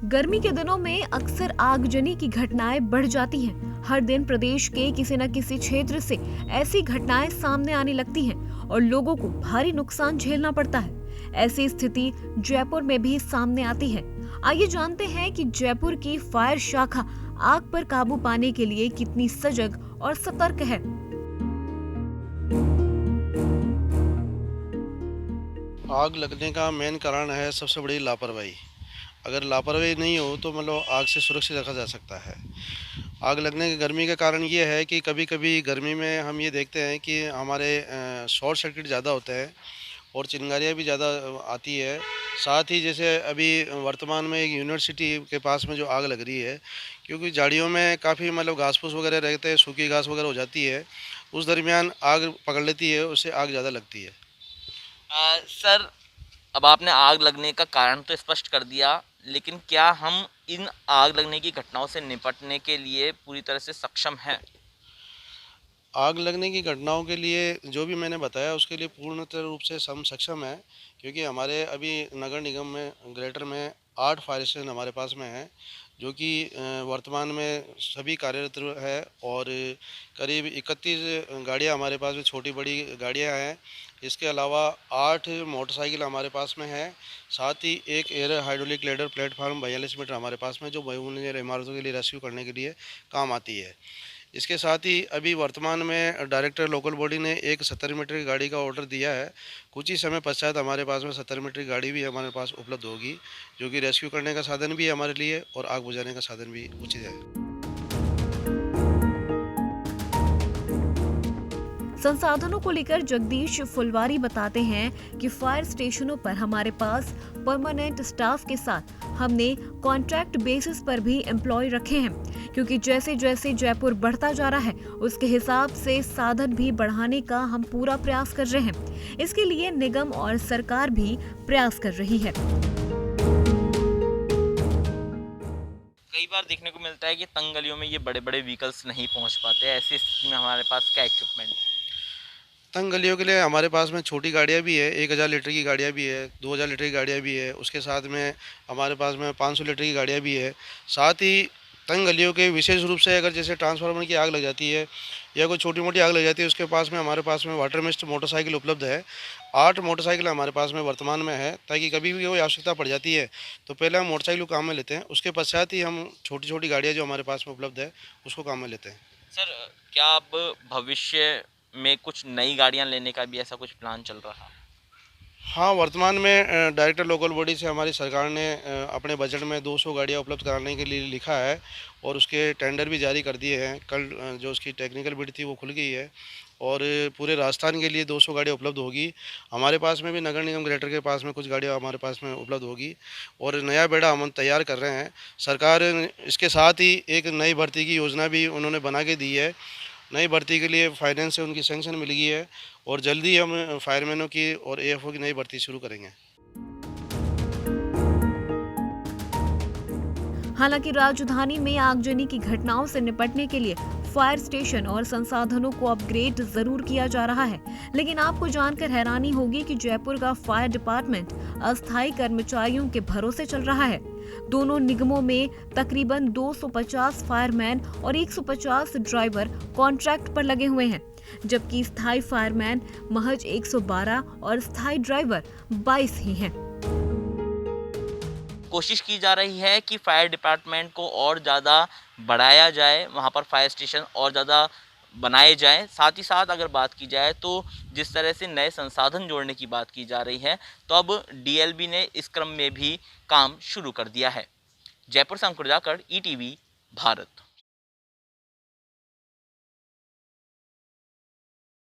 गर्मी के दिनों में अक्सर आगजनी की घटनाएं बढ़ जाती हैं। हर दिन प्रदेश के किसी न किसी क्षेत्र से ऐसी घटनाएं सामने आने लगती हैं और लोगों को भारी नुकसान झेलना पड़ता है। ऐसी स्थिति जयपुर में भी सामने आती है। आइए जानते हैं कि जयपुर की फायर शाखा आग पर काबू पाने के लिए कितनी सजग और सतर्क है। आग लगने का मेन कारण है सबसे बड़ी लापरवाही। अगर लापरवाही नहीं हो तो मतलब आग से सुरक्षित रखा जा सकता है। आग लगने के गर्मी का कारण ये है कि कभी-कभी गर्मी में हम ये देखते हैं कि हमारे शॉर्ट सर्किट ज़्यादा होते हैं और चिंगारियाँ भी ज़्यादा आती है। साथ ही जैसे अभी वर्तमान में एक यूनिवर्सिटी के पास में जो आग लग रही है, क्योंकि झाड़ियों में काफ़ी मतलब घास-फूस वगैरह रहते हैं, सूखी घास वगैरह हो जाती है, उस दरमियान आग पकड़ लेती है, उससे आग ज़्यादा लगती है। सर, अब आपने आग लगने का कारण तो स्पष्ट कर दिया, लेकिन क्या हम इन आग लगने की घटनाओं से निपटने के लिए पूरी तरह से सक्षम हैं? आग लगने की घटनाओं के लिए जो भी मैंने बताया उसके लिए पूर्णतः रूप से हम सक्षम हैं, क्योंकि हमारे अभी नगर निगम में ग्रेटर में 8 फायर स्टेशन हमारे पास में हैं, जो कि वर्तमान में सभी कार्यरत है और करीब 31 गाड़ियाँ हमारे पास में छोटी बड़ी गाड़ियाँ हैं। इसके अलावा 8 मोटरसाइकिल हमारे पास में हैं। साथ ही एक air hydraulic ladder platform 42 metre हमारे पास में जो बहुमंजिला इमारतों के लिए रेस्क्यू करने के लिए काम आती है। इसके साथ ही अभी वर्तमान में डायरेक्टर लोकल बॉडी ने एक 70 मीटर की गाड़ी का ऑर्डर दिया है। कुछ ही समय पश्चात हमारे पास में 70 मीटर की गाड़ी भी हमारे पास उपलब्ध होगी, जो कि रेस्क्यू करने का साधन भी है हमारे लिए और आग बुझाने का साधन भी उचित है। संसाधनों को लेकर जगदीश फुलवारी बताते हैं कि फायर स्टेशनों पर हमारे पास परमानेंट स्टाफ के साथ हमने कॉन्ट्रैक्ट बेसिस पर भी एम्प्लॉय रखे हैं, क्योंकि जैसे जैसे जयपुर बढ़ता जा रहा है उसके हिसाब से साधन भी बढ़ाने का हम पूरा प्रयास कर रहे हैं। इसके लिए निगम और सरकार भी प्रयास कर रही है। कई बार देखने को मिलता है कि तंग गलियों में ये बड़े-बड़े व्हीकल्स नहीं पहुंच पाते। ऐसी स्थिति में हमारे पास क्या इक्विपमेंट है? तंग गलियों के लिए हमारे पास में छोटी गाड़ियाँ भी है, 1000 लीटर की गाड़ियाँ भी है, 2000 लीटर की गाड़ियाँ भी है, उसके साथ में हमारे पास में 500 लीटर की गाड़ियाँ भी है। साथ ही तंग गलियों के विशेष रूप से अगर जैसे ट्रांसफार्मर की आग लग जाती है या कोई छोटी-मोटी आग लग जाती है, उसके पास में हमारे पास में वाटर मिस्ट मोटरसाइकिल उपलब्ध है। 8 मोटरसाइकिल हमारे पास में वर्तमान में है, ताकि कभी भी कोई आवश्यकता पड़ जाती है, तो पहले हम मोटरसाइकिल को काम में लेते हैं, उसके पश्चात ही हम छोटी-छोटी गाड़ियाँ जो हमारे पास में उपलब्ध है, उसको काम में लेते हैं। सर, क्या अब भविष्य में कुछ नई गाड़ियां लेने का भी ऐसा कुछ प्लान चल रहा है? हाँ, वर्तमान में डायरेक्टर लोकल बॉडी से हमारी सरकार ने अपने बजट में 200 गाड़ियाँ उपलब्ध कराने के लिए लिखा है और उसके टेंडर भी जारी कर दिए हैं। कल जो उसकी टेक्निकल बिड थी वो खुल गई है और पूरे राजस्थान के लिए 200 गाड़ियाँ उपलब्ध होगी। हमारे पास में भी नगर निगम ग्रेटर के पास में कुछ गाड़ियाँ हमारे पास में उपलब्ध होगी और नया बेड़ा हम तैयार कर रहे हैं। सरकार इसके साथ ही एक नई भर्ती की योजना भी उन्होंने बना के दी है। नई भर्ती के लिए फाइनेंस से उनकी सैंक्शन मिल गई है और जल्दी ही हम फायरमैनों की और एएफओ की नई भर्ती शुरू करेंगे। हालांकि राजधानी में आगजनी की घटनाओं से निपटने के लिए फायर स्टेशन और संसाधनों को अपग्रेड जरूर किया जा रहा है, लेकिन आपको जानकर हैरानी होगी कि जयपुर का फायर डिपार्टमेंट अस्थायी कर्मचारियों के भरोसे चल रहा है। दोनों निगमों में तकरीबन 250 फायरमैन और 150 ड्राइवर कॉन्ट्रैक्ट पर लगे हुए हैं, जबकि स्थायी फायरमैन महज 112 और स्थायी ड्राइवर 22 ही हैं। कोशिश की जा रही है कि फायर डिपार्टमेंट को और ज़्यादा बढ़ाया जाए, वहाँ पर फायर स्टेशन और ज़्यादा बनाए जाएँ। साथ ही साथ अगर बात की जाए तो जिस तरह से नए संसाधन जोड़ने की बात की जा रही है, तो अब डीएलबी ने इस क्रम में भी काम शुरू कर दिया है। जयपुर से अंकुर जाखड़, ईटीवी भारत।